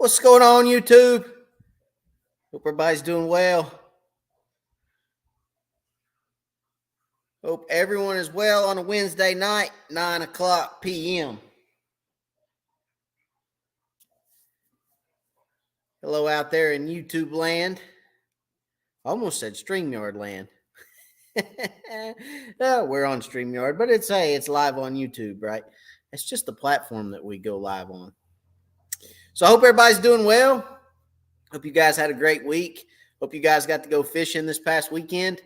What's going on, YouTube? Hope everybody's doing well. Hope everyone is well on a Wednesday night, 9 o'clock p.m. Hello out there in YouTube land. I almost said StreamYard land. No, we're on StreamYard, but it's live on YouTube, right? It's just the platform that we go live on. So I hope everybody's doing well. Hope you guys had a great week. Hope you guys got to go fishing this past weekend.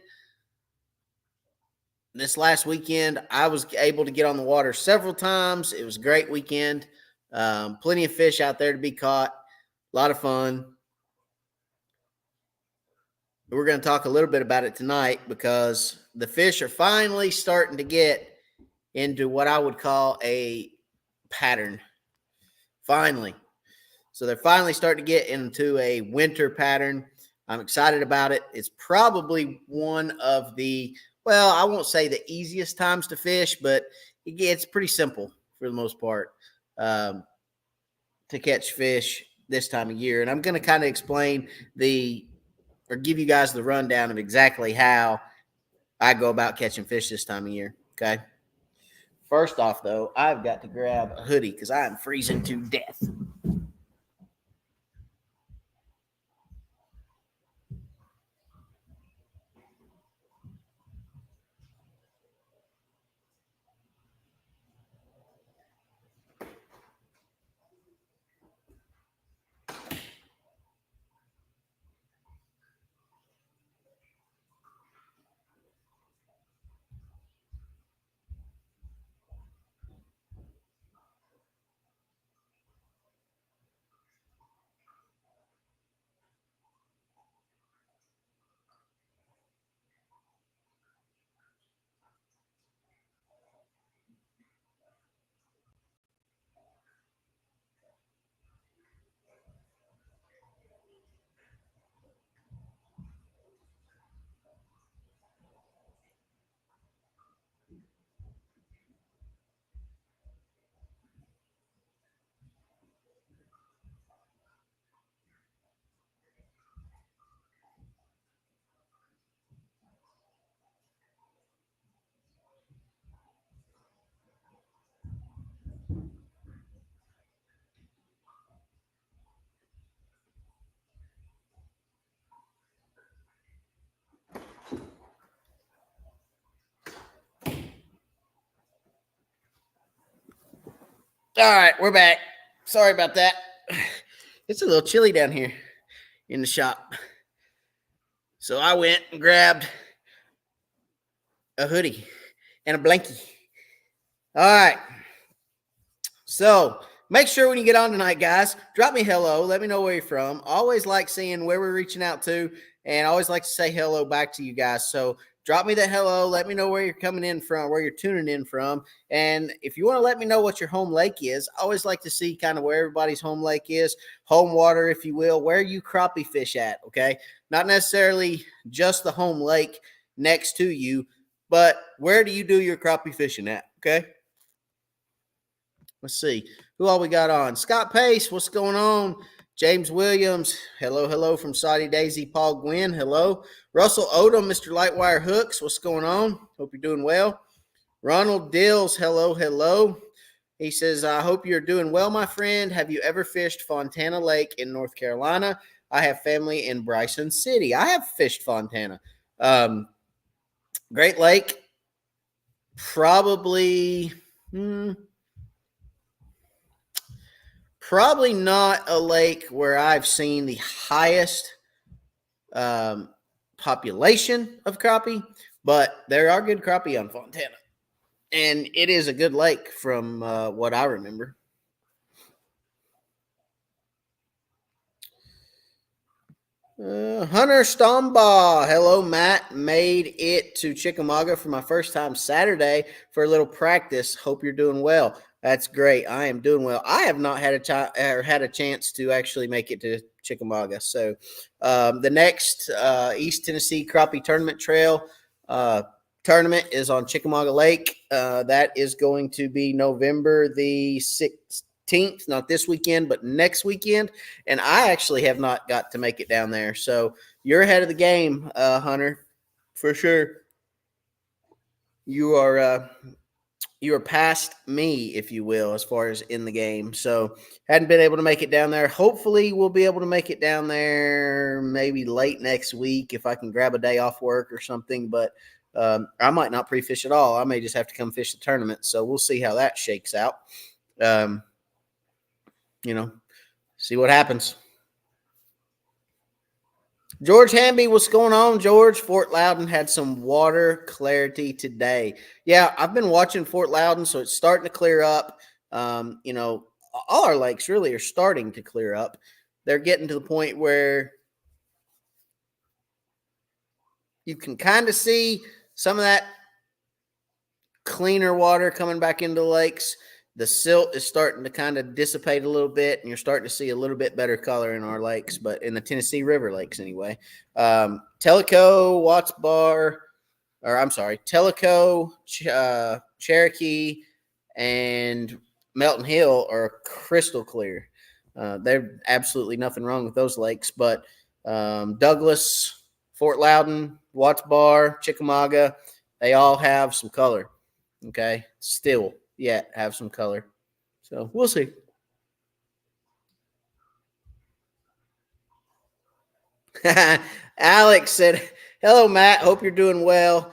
This last weekend, I was able to get on the water several times. It was a great weekend. Plenty of fish out there to be caught. A lot of fun. We're going to talk a little bit about it tonight because the fish are finally starting to get into what I would call a pattern. Finally. So they're finally starting to get into a winter pattern. I'm excited about it. It's probably one of the, well, I won't say the easiest times to fish, but it's pretty simple for the most part to catch fish this time of year. And I'm going to kind of explain or give you guys the rundown of exactly how I go about catching fish this time of year. Okay. First off, though, I've got to grab a hoodie because I am freezing to death. All right, we're back. Sorry about that. It's a little chilly down here in the shop. So I went and grabbed a hoodie and a blankie. All right. So make sure when you get on tonight, guys, drop me hello. Let me know where you're from. Always like seeing where we're reaching out to, and I always like to say hello back to you guys. So drop me that hello. Let me know where you're coming in from, where you're tuning in from. And if you want to let me know what your home lake is, I always like to see kind of where everybody's home lake is, home water, if you will, where you crappie fish at, okay? Not necessarily just the home lake next to you, but where do you do your crappie fishing at, okay? Let's see. Who all we got on? Scott Pace, what's going on? James Williams, hello from Saudi Daisy. Paul Gwynn, hello. Russell Odom, Mr. Lightwire Hooks, what's going on? Hope you're doing well. Ronald Dills, hello. He says, I hope you're doing well, my friend. Have you ever fished Fontana Lake in North Carolina? I have family in Bryson City. I have fished Fontana. Great Lake, probably not a lake where I've seen the highest population of crappie, but there are good crappie on Fontana. And it is a good lake from what I remember. Hunter Stombaugh. Hello, Matt. Made it to Chickamauga for my first time Saturday for a little practice. Hope you're doing well. That's great. I am doing well. I have not had a chance to actually make it to Chickamauga. So the next East Tennessee Crappie Tournament Trail tournament is on Chickamauga Lake. That is going to be November the 19th, not this weekend, but next weekend. And I actually have not got to make it down there. So you're ahead of the game, Hunter, for sure. You are past me, if you will, as far as in the game. So hadn't been able to make it down there. Hopefully we'll be able to make it down there maybe late next week if I can grab a day off work or something. But I might not pre-fish at all. I may just have to come fish the tournament. So we'll see how that shakes out. See what happens. George Hamby, what's going on, George? Fort Loudon had some water clarity today. Yeah, I've been watching Fort Loudon, so it's starting to clear up. All our lakes really are starting to clear up. They're getting to the point where you can kind of see some of that cleaner water coming back into the lakes. The silt is starting to kind of dissipate a little bit, and you're starting to see a little bit better color in our lakes, but in the Tennessee River lakes anyway. Tellico, Watts Bar, Tellico, Cherokee, and Melton Hill are crystal clear. There's absolutely nothing wrong with those lakes, but Douglas, Fort Loudon, Watts Bar, Chickamauga, they all have some color. Okay, still yet have some color. So we'll see. Alex said, "Hello, Matt. Hope you're doing well.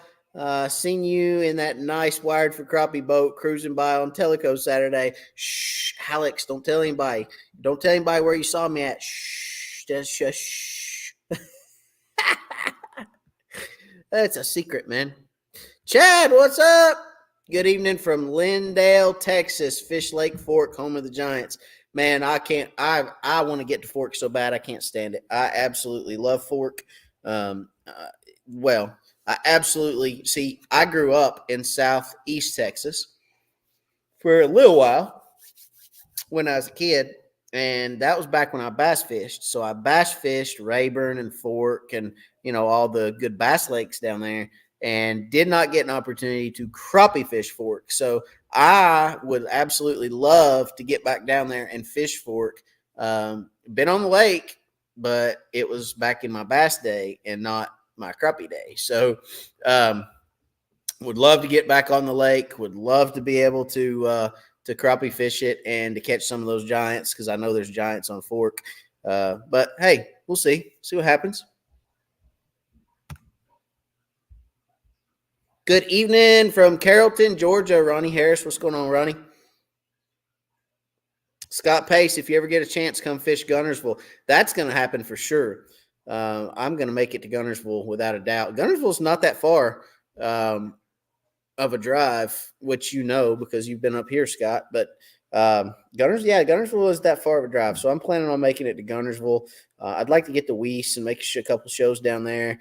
Seen you in that nice wired for crappie boat cruising by on Tellico Saturday. Shh, Alex, don't tell anybody. Don't tell anybody where you saw me at. Shh, just shh. That's a secret, man. Chad, what's up? Good evening from Lindale, Texas, Fish Lake Fork, home of the Giants. Man, I can't. I want to get to Fork so bad I can't stand it. I absolutely love Fork. Well, I absolutely see. I grew up in Southeast Texas for a little while when I was a kid, and that was back when I bass fished. So I bass fished Rayburn and Fork, and all the good bass lakes down there, and did not get an opportunity to crappie fish Fork. So I would absolutely love to get back down there and fish Fork. Been on the lake, but it was back in my bass day and not my crappie day. So would love to get back on the lake. Would love to be able to crappie fish it and to catch some of those giants, because I know there's giants on Fork. But hey, we'll see. See what happens. Good evening from Carrollton, Georgia. Ronnie Harris. What's going on, Ronnie? Scott Pace, if you ever get a chance, come fish Gunnersville. That's going to happen for sure. I'm going to make it to Gunnersville without a doubt. Gunnersville's not that far of a drive, which because you've been up here, Scott. But Gunnersville is that far of a drive. So I'm planning on making it to Gunnersville. I'd like to get to Weiss and make a couple shows down there.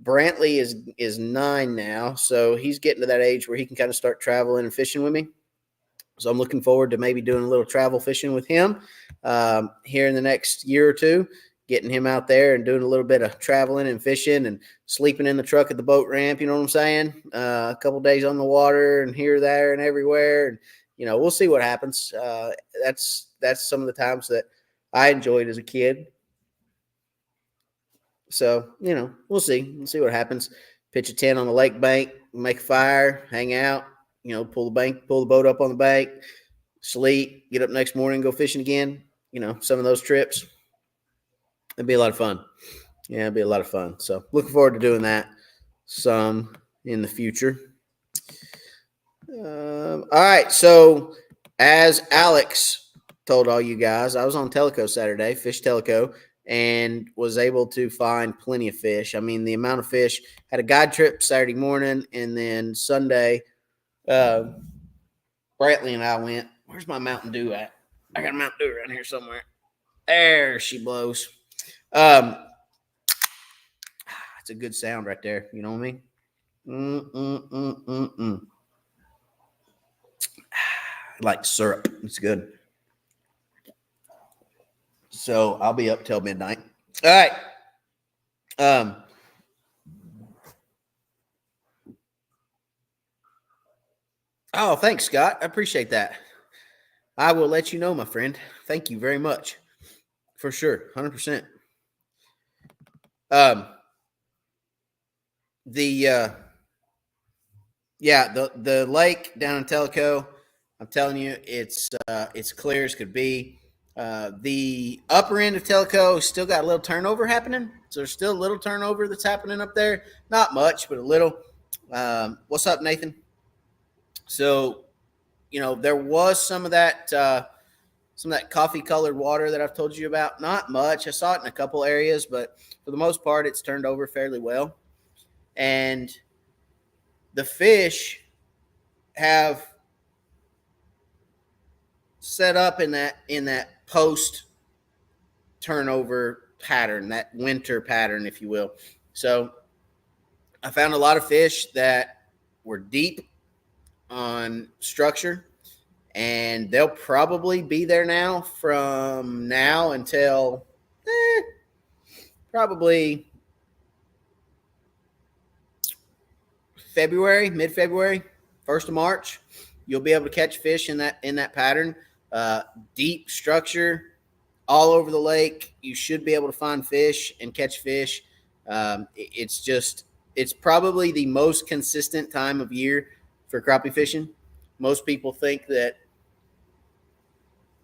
Brantley is 9 now, so he's getting to that age where he can kind of start traveling and fishing with me. So I'm looking forward to maybe doing a little travel fishing with him here in the next year or two, getting him out there and doing a little bit of traveling and fishing and sleeping in the truck at the boat ramp. You know what I'm saying? A couple days on the water and here, there, and everywhere. And, we'll see what happens. That's some of the times that I enjoyed as a kid. So, we'll see. We'll see what happens. Pitch a tent on the lake bank, make a fire, hang out, pull the boat up on the bank, sleep, get up next morning, go fishing again. Some of those trips. It'd be a lot of fun. Yeah, it'd be a lot of fun. So looking forward to doing that some in the future. All right. So as Alex told all you guys, I was on Tellico Saturday, fished Tellico, and was able to find plenty of fish. I mean, the amount of fish. Had a guide trip Saturday morning, and then Sunday, Brantley and I went. Where's my Mountain Dew at? I got a Mountain Dew around here somewhere. There she blows. It's a good sound right there. You know what I mean? I like syrup. It's good. So I'll be up till midnight. All right. Oh, thanks, Scott. I appreciate that. I will let you know, my friend. Thank you very much. For sure. 100%. Um, the, yeah, the lake down in Tellico, I'm telling you, it's clear as could be. The upper end of Tellico still got a little turnover happening, so there's still a little turnover that's happening up there. Not much, but a little. What's up, Nathan? So there was some of that coffee colored water that I've told you about. Not much. I saw it in a couple areas, but for the most part, it's turned over fairly well. And the fish have set up in that post turnover pattern, that winter pattern, if you will. So I found a lot of fish that were deep on structure, and they'll probably be there now from now until probably February, mid-February, 1st of March. You'll be able to catch fish in that pattern. Deep structure all over the lake. You should be able to find fish and catch fish. It's probably the most consistent time of year for crappie fishing. Most people think that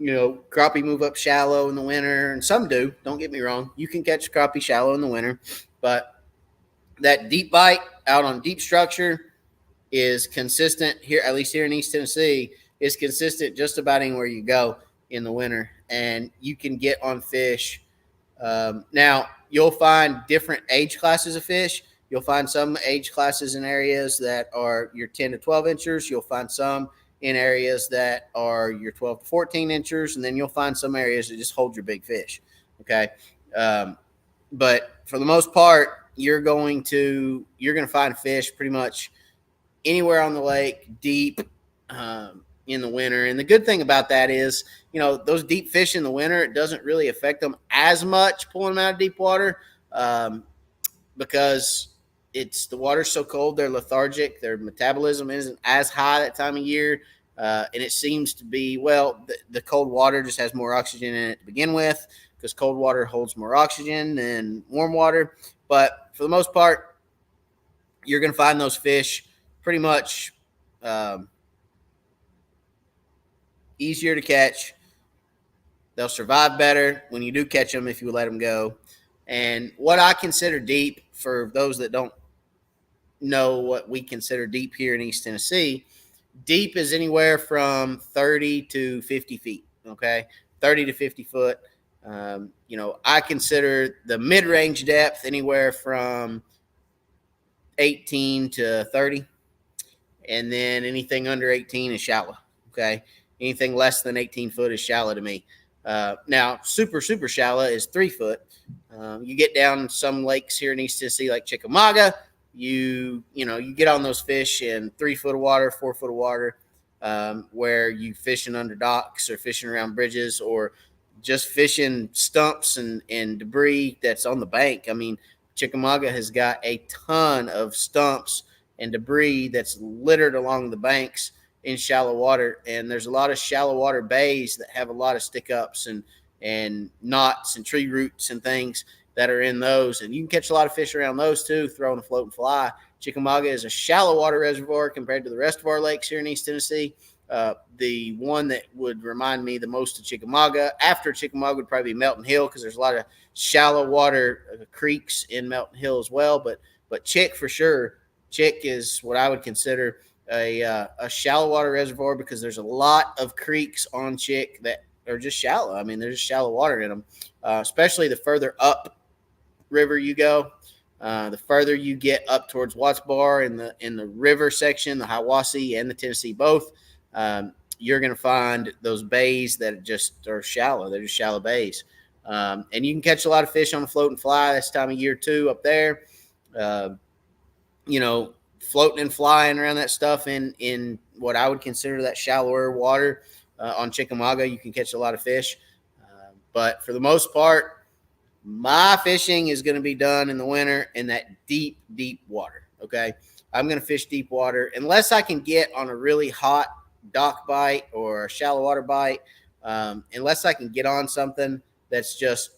crappie move up shallow in the winter, and some do. Don't get me wrong. You can catch crappie shallow in the winter, but that deep bite out on deep structure is consistent here, at least here in East Tennessee, is consistent just about anywhere you go in the winter, and you can get on fish. Now, you'll find different age classes of fish. You'll find some age classes in areas that are your 10 to 12 inchers. You'll find some in areas that are your 12 to 14 inchers, and then you'll find some areas that just hold your big fish. Okay. But for the most part, you're going to find fish pretty much anywhere on the lake, deep in the winter. And the good thing about that is, those deep fish in the winter, it doesn't really affect them as much pulling them out of deep water because the water's so cold, they're lethargic, their metabolism isn't as high that time of year. And it seems to be, the cold water just has more oxygen in it to begin with, because cold water holds more oxygen than warm water. But for the most part, you're going to find those fish pretty much easier to catch. They'll survive better when you do catch them if you let them go. And what I consider deep, for those that don't know what we consider deep here in East Tennessee, deep is anywhere from 30 to 50 feet, okay? 30 to 50 foot. I consider the mid-range depth anywhere from 18 to 30. And then anything under 18 is shallow, okay? Anything less than 18 foot is shallow to me. Now, super, super shallow is 3 foot. You get down some lakes here in East Tennessee, like Chickamauga, you get on those fish in 3 foot of water, 4 foot of water, where you fishing under docks or fishing around bridges or just fishing stumps and debris that's on the bank. I mean, Chickamauga has got a ton of stumps and debris that's littered along the banks in shallow water, and there's a lot of shallow water bays that have a lot of stick ups and knots and tree roots and things that are in those, and you can catch a lot of fish around those too, throwing a float and fly. Chickamauga is a shallow water reservoir compared to the rest of our lakes here in East Tennessee. The one that would remind me the most of Chickamauga after Chickamauga would probably be Melton Hill, because there's a lot of shallow water creeks in Melton Hill as well, but Chick for sure. Chick is what I would consider a shallow water reservoir, because there's a lot of creeks on Chick that are just shallow. I mean, there's just shallow water in them, especially the further up river you go. The further you get up towards Watts Bar in the river section, the Hiwassee and the Tennessee both, you're going to find those bays that just are shallow. They're just shallow bays. And you can catch a lot of fish on the float and fly this time of year too up there. Floating and flying around that stuff in what I would consider that shallower water on Chickamauga, you can catch a lot of fish. But for the most part, my fishing is going to be done in the winter in that deep, deep water. Okay. I'm going to fish deep water unless I can get on a really hot dock bite or a shallow water bite, unless I can get on something that's just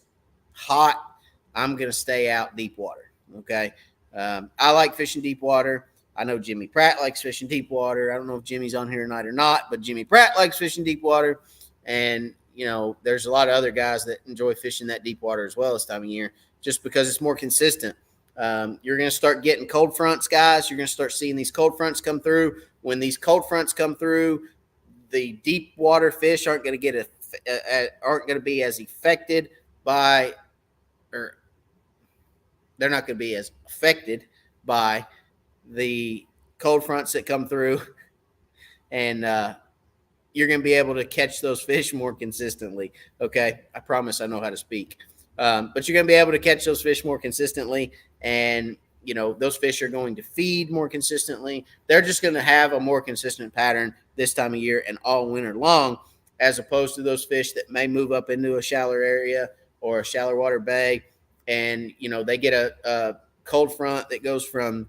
hot, I'm going to stay out deep water. Okay. I like fishing deep water. I know Jimmy Pratt likes fishing deep water. I don't know if Jimmy's on here tonight or not, but Jimmy Pratt likes fishing deep water. And, there's a lot of other guys that enjoy fishing that deep water as well this time of year, just because it's more consistent. You're going to start getting cold fronts, guys. You're going to start seeing these cold fronts come through. When these cold fronts come through, the deep water fish aren't going to be as affected by, or they're not going to be as affected by the cold fronts that come through, and you're going to be able to catch those fish more consistently. Okay, I promise I know how to speak. But you're going to be able to catch those fish more consistently, and those fish are going to feed more consistently. They're just going to have a more consistent pattern this time of year and all winter long, as opposed to those fish that may move up into a shallower area or a shallow water bay, and they get a cold front that goes from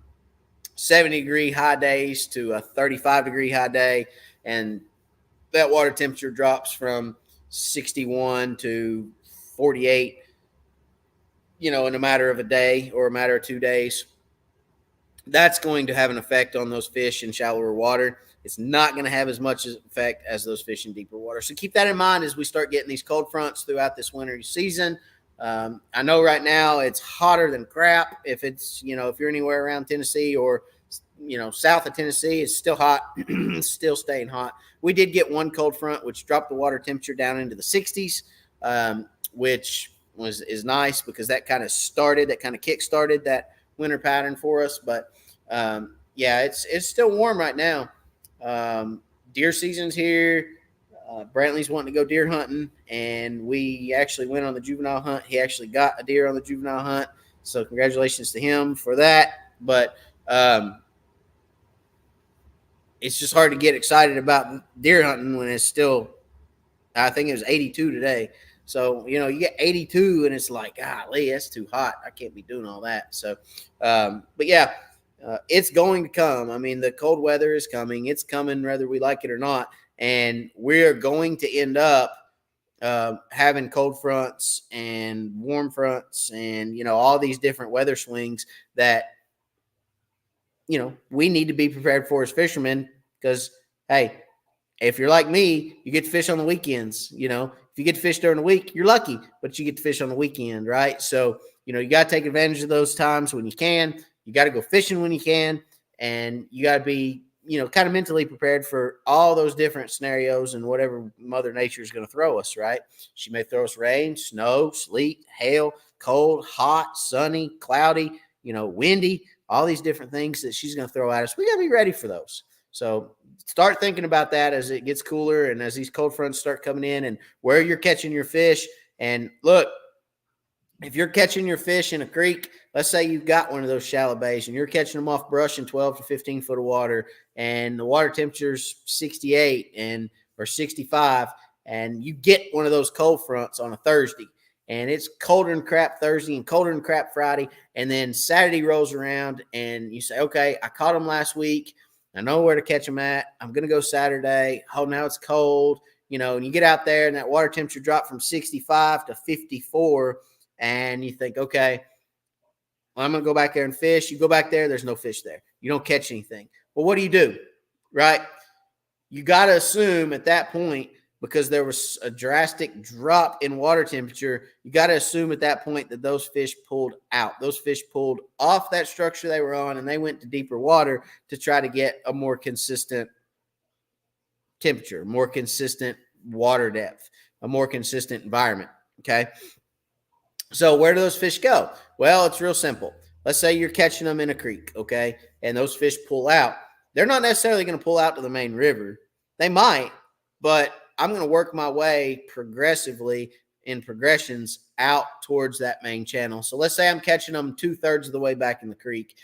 70-degree high days to a 35-degree high day, and that water temperature drops from 61 to 48, in a matter of a day or a matter of 2 days. That's going to have an effect on those fish in shallower water. It's not going to have as much effect as those fish in deeper water. So keep that in mind as we start getting these cold fronts throughout this winter season. I know right now it's hotter than crap. If it's, if you're anywhere around Tennessee or, south of Tennessee, it's still hot, it's still staying hot. We did get one cold front, which dropped the water temperature down into the 60s, which is nice because that kind of kick-started that winter pattern for us. But it's still warm right now. Deer season's here. Brantley's wanting to go deer hunting, and we actually went on the juvenile hunt. He actually got a deer on the juvenile hunt, so congratulations to him for that. But it's just hard to get excited about deer hunting when it's still, I think it was 82 today. So, you get 82 and it's like, golly, that's too hot. I can't be doing all that. So, it's going to come. I mean, the cold weather is coming. It's coming whether we like it or not. And we're going to end up having cold fronts and warm fronts and, all these different weather swings that, we need to be prepared for as fishermen because, hey, if you're like me, you get to fish on the weekends. If you get to fish during the week, you're lucky, but you get to fish on the weekend, right? So, you got to take advantage of those times when you can. You got to go fishing when you can, and you got to be, kind of mentally prepared for all those different scenarios and whatever Mother Nature is going to throw us, right? She may throw us rain, snow, sleet, hail, cold, hot, sunny, cloudy, windy, all these different things that she's going to throw at us. We got to be ready for those. So start thinking about that as it gets cooler and as these cold fronts start coming in and where you're catching your fish. And look, if you're catching your fish in a creek, let's say you've got one of those shallow bays and you're catching them off brush in 12 to 15 foot of water and the water temperature's 68 or 65, and you get one of those cold fronts on a Thursday and it's colder than crap Thursday and colder than crap Friday, and then Saturday rolls around and you say, okay, I caught them last week. I know where to catch them at. I'm going to go Saturday. Oh, now it's cold, and you get out there and that water temperature dropped from 65 to 54, and you think, okay, well, I'm going to go back there and fish. You go back there, there's no fish there. You don't catch anything. Well, what do? Right? You got to assume at that point, because there was a drastic drop in water temperature, you got to assume at that point that those fish pulled out. Those fish pulled off that structure they were on, and they went to deeper water to try to get a more consistent temperature, more consistent water depth, a more consistent environment, okay? So where do those fish go? Well, it's real simple. Let's say you're catching them in a creek, okay, and those fish pull out. They're not necessarily going to pull out to the main river. They might, but I'm going to work my way progressively in progressions out towards that main channel. So let's say I'm catching them 2/3 of the way back in the creek.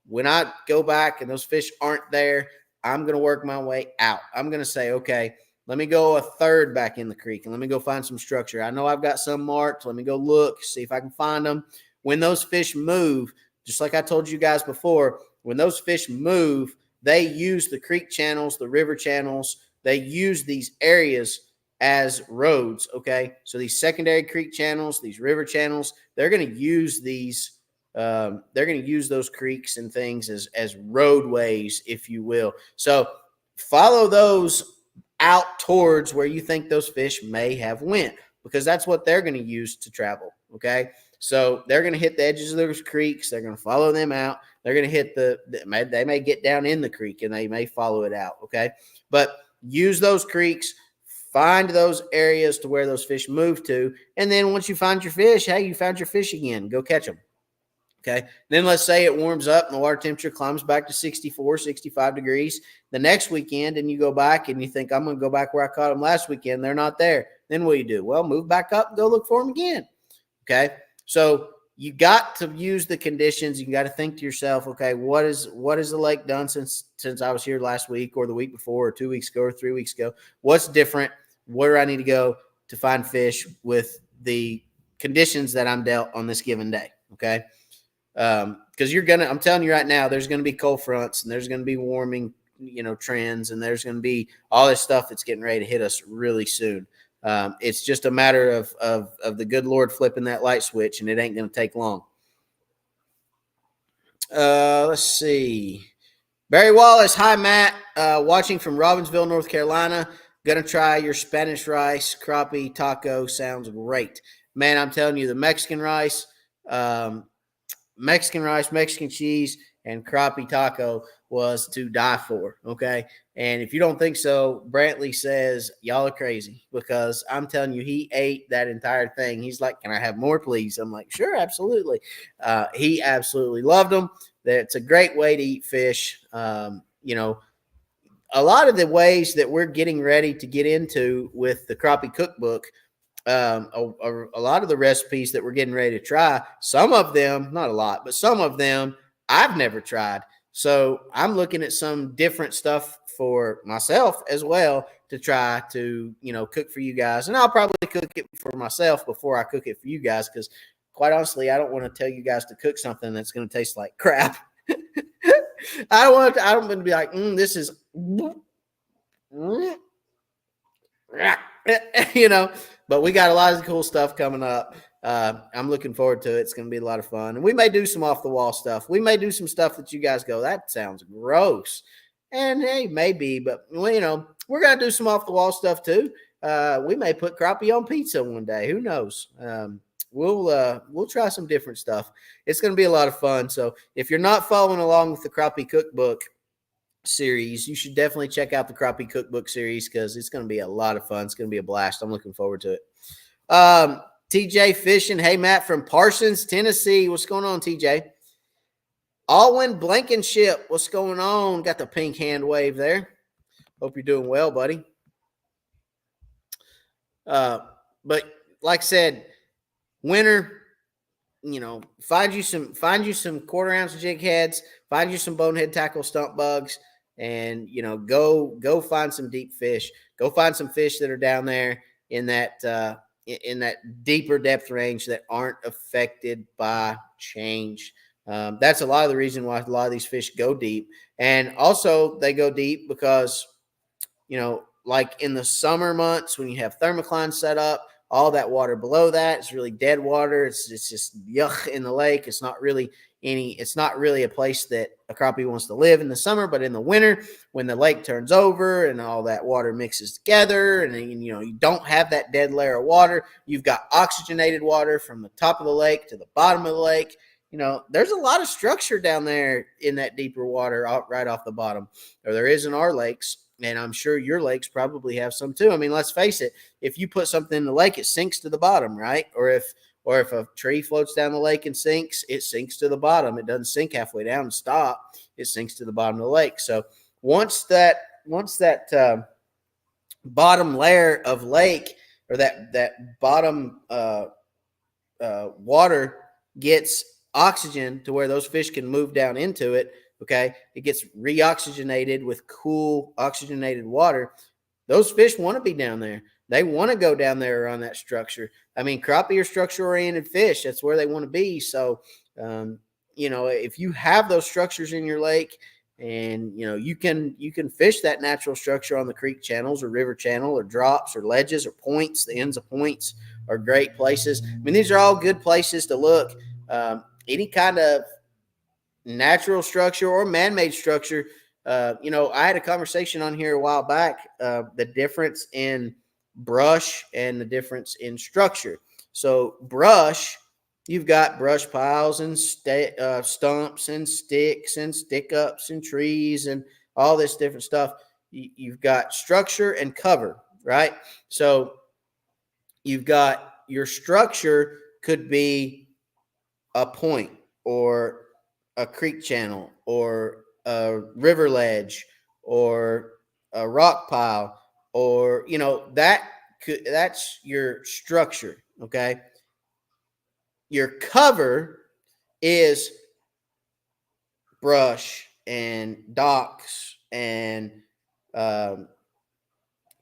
When I go back and those fish aren't there, I'm going to work my way out. I'm going to say, okay, let me go 1/3 back in the creek and let me go find some structure. I know I've got some marked. Let me go look, see if I can find them. When those fish move, just like I told you guys before, when those fish move, they use the creek channels, the river channels. They use these areas as roads. Okay, so these secondary creek channels, these river channels, they're going to use these. They're going to use those creeks and things as roadways, if you will. So follow those out towards where you think those fish may have went, because that's what they're going to use to travel. Okay, so they're going to hit the edges of those creeks. They're going to follow them out. They're going to hit they may get down in the creek and they may follow it out. Okay, but use those creeks. Find those areas to where those fish move to. And then once you find your fish, hey, you found your fish again. Go catch them. Okay. Then let's say it warms up and the water temperature climbs back to 64, 65 degrees the next weekend, and you go back and you think, I'm going to go back where I caught them last weekend. They're not there. Then what do you do? Well, move back up and go look for them again. Okay. So you got to use the conditions. You got to think to yourself, okay, what is the lake done since I was here last week or the week before or 2 weeks ago or 3 weeks ago? What's different? Where do I need to go to find fish with the conditions that I'm dealt on this given day? Okay. Because I'm telling you right now, there's going to be cold fronts and there's going to be warming, trends, and there's going to be all this stuff that's getting ready to hit us really soon. It's just a matter of the good Lord flipping that light switch, and it ain't going to take long. Let's see. Barry Wallace, hi, Matt. Watching from Robbinsville, North Carolina. Gonna try your Spanish rice crappie taco. Sounds great, man. I'm telling you, the Mexican rice, Mexican cheese, and crappie taco was to die for. Okay, and if you don't think so, Brantley says y'all are crazy, because I'm telling you, he ate that entire thing. He's like, "Can I have more, please?" I'm like, "Sure, absolutely." He absolutely loved them. It's a great way to eat fish. A lot of the ways that we're getting ready to get into with the crappie cookbook, a lot of the recipes that we're getting ready to try, some of them, not a lot, but some of them I've never tried. So I'm looking at some different stuff for myself as well to try to, cook for you guys. And I'll probably cook it for myself before I cook it for you guys, because quite honestly, I don't want to tell you guys to cook something that's going to taste like crap. I don't want to be like, this is, but we got a lot of cool stuff coming up. I'm looking forward to it. It's going to be a lot of fun. And we may do some off the wall stuff. We may do some stuff that you guys go, that sounds gross. And hey, maybe, but we're going to do some off the wall stuff too. We may put crappie on pizza one day. Who knows? We'll try some different stuff. It's going to be a lot of fun. So if you're not following along with the crappie cookbook series, you should definitely check out the crappie cookbook series, because it's going to be a lot of fun. It's going to be a blast. I'm looking forward to it. TJ Fishing. Hey, Matt from Parsons, Tennessee. What's going on, TJ? Alwyn Blankenship. What's going on? Got the pink hand wave there. Hope you're doing well, buddy. But like I said, winter, find you some quarter-ounce jig heads, find you some bonehead tackle stump bugs, and go find some deep fish. Go find some fish that are down there in that deeper depth range that aren't affected by change. That's a lot of the reason why a lot of these fish go deep. And also they go deep because, like in the summer months when you have thermocline set up, all that water below that is really dead water. It's just yuck in the lake. It's not really a place that a crappie wants to live in the summer, but in the winter, when the lake turns over and all that water mixes together, and you don't have that dead layer of water, you've got oxygenated water from the top of the lake to the bottom of the lake. There's a lot of structure down there in that deeper water right off the bottom, or there is in our lakes. And I'm sure your lakes probably have some too. I mean, let's face it. If you put something in the lake, it sinks to the bottom, right? Or if a tree floats down the lake and sinks, it sinks to the bottom. It doesn't sink halfway down and stop. It sinks to the bottom of the lake. So once that bottom layer of lake, or that bottom water gets oxygen to where those fish can move down into it, okay, it gets reoxygenated with cool oxygenated water. Those fish want to be down there. They want to go down there around that structure. I mean, crappie are structure-oriented fish. That's where they want to be. So, if you have those structures in your lake, And you can fish that natural structure on the creek channels or river channel or drops or ledges or points. The ends of points are great places. I mean, these are all good places to look. Any kind of natural structure or man-made structure. I had a conversation on here a while back, the difference in brush and the difference in structure. So brush, you've got brush piles and stumps and sticks and stick ups and trees and all this different stuff. You've got structure and cover, right? So you've got your structure could be a point or a creek channel or a river ledge or a rock pile, or that's your structure. Okay, your cover is brush and docks and um,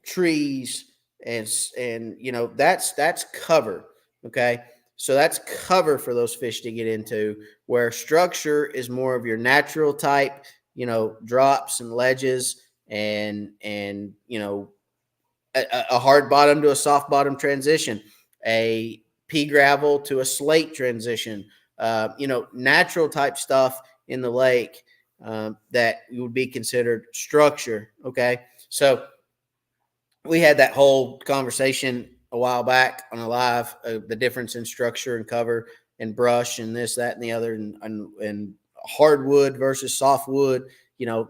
trees and that's cover. Okay, so that's cover for those fish to get into, where structure is more of your natural type, drops and ledges and a hard bottom to a soft bottom transition, a pea gravel to a slate transition, natural type stuff in the lake, that would be considered structure. Okay, so we had that whole conversation a while back on a live, the difference in structure and cover and brush and this, that, and the other, and hardwood versus softwood.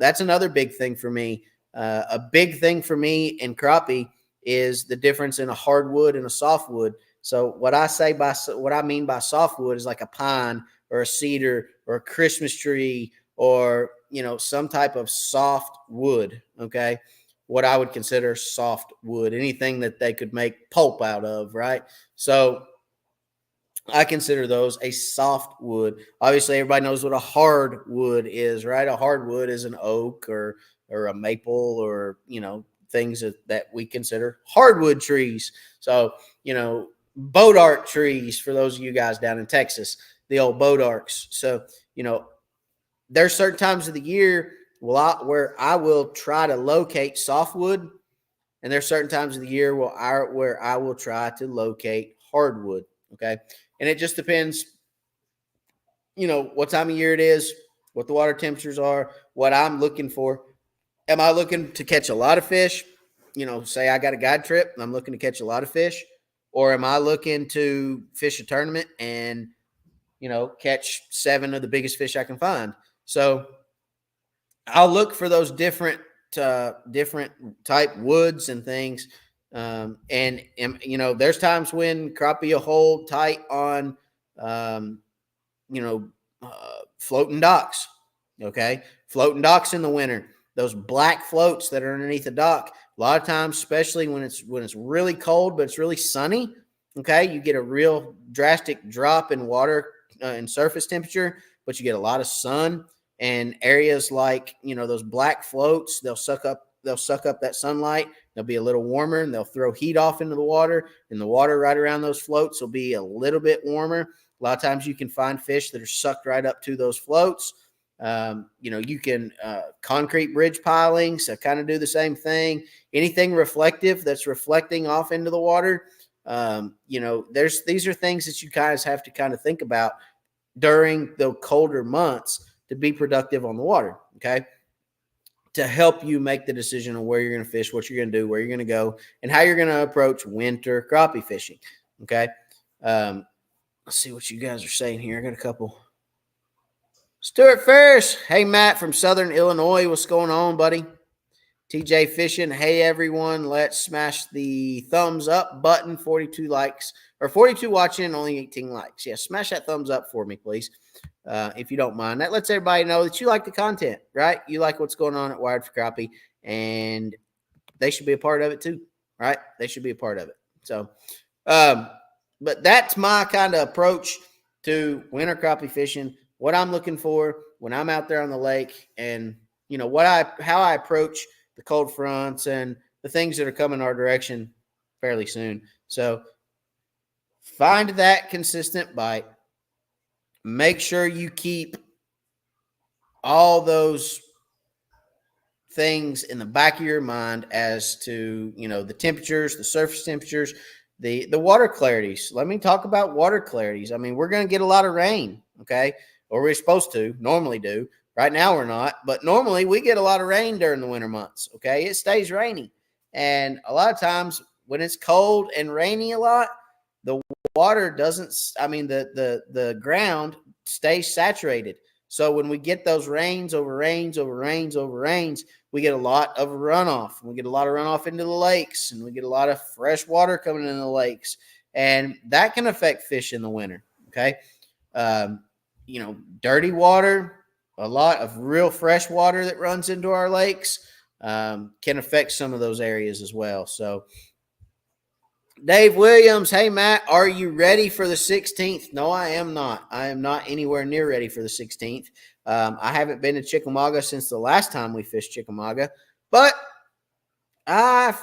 That's another big thing for me. A big thing for me in crappie is the difference in a hardwood and a softwood. So what I mean by softwood is like a pine or a cedar or a Christmas tree, or some type of soft wood. Okay, what I would consider soft wood, anything that they could make pulp out of, right? So I consider those a soft wood. Obviously, everybody knows what a hardwood is, right? A hardwood is an oak or a maple, or things that we consider hardwood trees. So bodark trees, for those of you guys down in Texas, the old bodarks. So there's certain times of the year where I will try to locate softwood, and there's certain times of the year where I will try to locate hardwood. Okay, and it just depends, what time of year it is, what the water temperatures are, what I'm looking for. Am I looking to catch a lot of fish? Say I got a guide trip and I'm looking to catch a lot of fish, or am I looking to fish a tournament and catch 7 of the biggest fish I can find? So I'll look for those different type woods and things. There's times when crappie will hold tight on, you know, floating docks. Okay, floating docks in the winter. Those black floats that are underneath the dock. A lot of times, especially when it's really cold but it's really sunny. Okay, you get a real drastic drop in water and surface temperature, but you get a lot of sun. And areas like those black floats, they'll suck up that sunlight. They'll be a little warmer, and they'll throw heat off into the water, and the water right around those floats will be a little bit warmer. A lot of times you can find fish that are sucked right up to those floats. You can concrete bridge pilings kind of do the same thing. Anything reflective that's reflecting off into the water. These are things that you guys have to kind of think about during the colder months to be productive on the water. Okay, to help you make the decision on where you're going to fish, what you're going to do, where you're going to go, and how you're going to approach winter crappie fishing. Okay. Let's see what you guys are saying here. I got a couple. Stuart Ferris. Hey, Matt from Southern Illinois. What's going on, buddy? TJ Fishing. Hey, everyone. Let's smash the thumbs up button. 42 likes or 42 watching and only 18 likes. Yeah, smash that thumbs up for me, please. If you don't mind. That lets everybody know that you like the content, right? You like what's going on at Wired for Crappie, and they should be a part of it too, right? They should be a part of it. So, but that's my kind of approach to winter crappie fishing, what I'm looking for when I'm out there on the lake, and how I approach the cold fronts and the things that are coming our direction fairly soon. So find that consistent bite. Make sure you keep all those things in the back of your mind as to, the temperatures, the surface temperatures, the water clarities. Let me talk about water clarities. I mean, we're going to get a lot of rain, okay? Or we're supposed to normally do. Right now we're not, but normally we get a lot of rain during the winter months, okay? It stays rainy. And a lot of times when it's cold and rainy a lot, the water doesn't, the ground stays saturated. So when we get those rains over rains over rains over rains, we get a lot of runoff. We get a lot of runoff into the lakes, and we get a lot of fresh water coming into the lakes. And that can affect fish in the winter, okay? Dirty water, a lot of real fresh water that runs into our lakes can affect some of those areas as well. So Dave Williams, hey, Matt, are you ready for the 16th? No, I am not. I am not anywhere near ready for the 16th. I haven't been to Chickamauga since the last time we fished Chickamauga, but I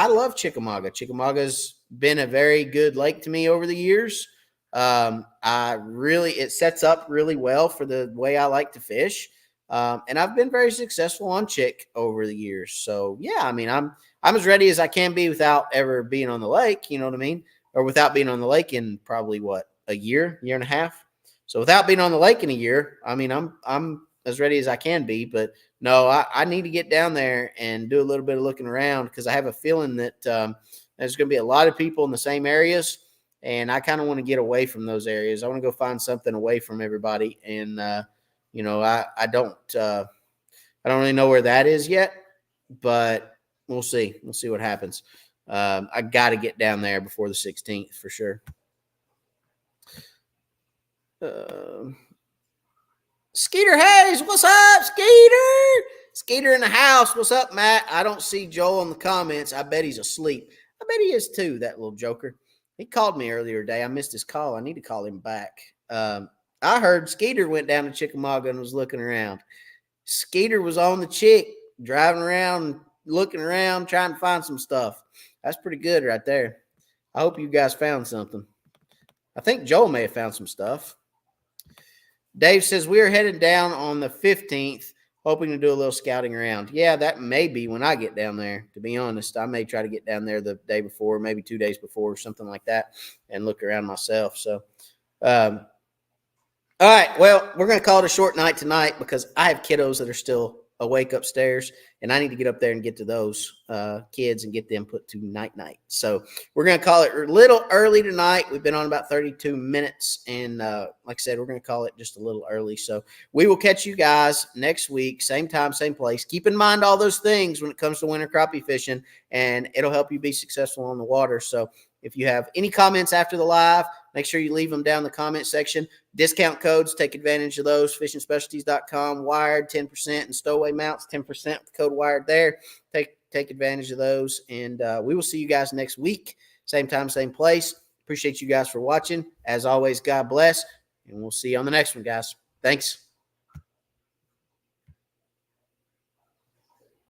love Chickamauga. Chickamauga's been a very good lake to me over the years. It sets up really well for the way I like to fish. And I've been very successful on Chick over the years. So yeah, I'm as ready as I can be without ever being on the lake, you know what I mean? Or without being on the lake in probably a year and a half. So without being on the lake in a year, I'm as ready as I can be. But no, I need to get down there and do a little bit of looking around, because I have a feeling that there's going to be a lot of people in the same areas, and I kind of want to get away from those areas. I want to go find something away from everybody, and I don't really know where that is yet, but we'll see. We'll see what happens. I got to get down there before the 16th for sure. Skeeter Hayes, what's up, Skeeter? Skeeter in the house. What's up, Matt? I don't see Joel in the comments. I bet he's asleep. I bet he is too, that little joker. He called me earlier today. I missed his call. I need to call him back. I heard Skeeter went down to Chickamauga and was looking around. Skeeter was on the Chick, driving around, looking around, trying to find some stuff. That's pretty good right there. I hope you guys found something. I think Joel may have found some stuff. Dave says, we are headed down on the 15th, hoping to do a little scouting around. Yeah, that may be when I get down there, to be honest. I may try to get down there the day before, maybe 2 days before, or something like that, and look around myself. So, all right, well, we're going to call it a short night tonight because I have kiddos that are still awake upstairs, and I need to get up there and get to those kids and get them put to night-night. So we're going to call it a little early tonight. We've been on about 32 minutes, and like I said, we're going to call it just a little early. So we will catch you guys next week, same time, same place. Keep in mind all those things when it comes to winter crappie fishing, and it'll help you be successful on the water. So if you have any comments after the live, make sure you leave them down in the comment section. Discount codes, take advantage of those. FishingSpecialties.com, Wired 10%, and Stowaway Mounts 10% with the code Wired there. Take advantage of those, and we will see you guys next week. Same time, same place. Appreciate you guys for watching. As always, God bless, and we'll see you on the next one, guys. Thanks.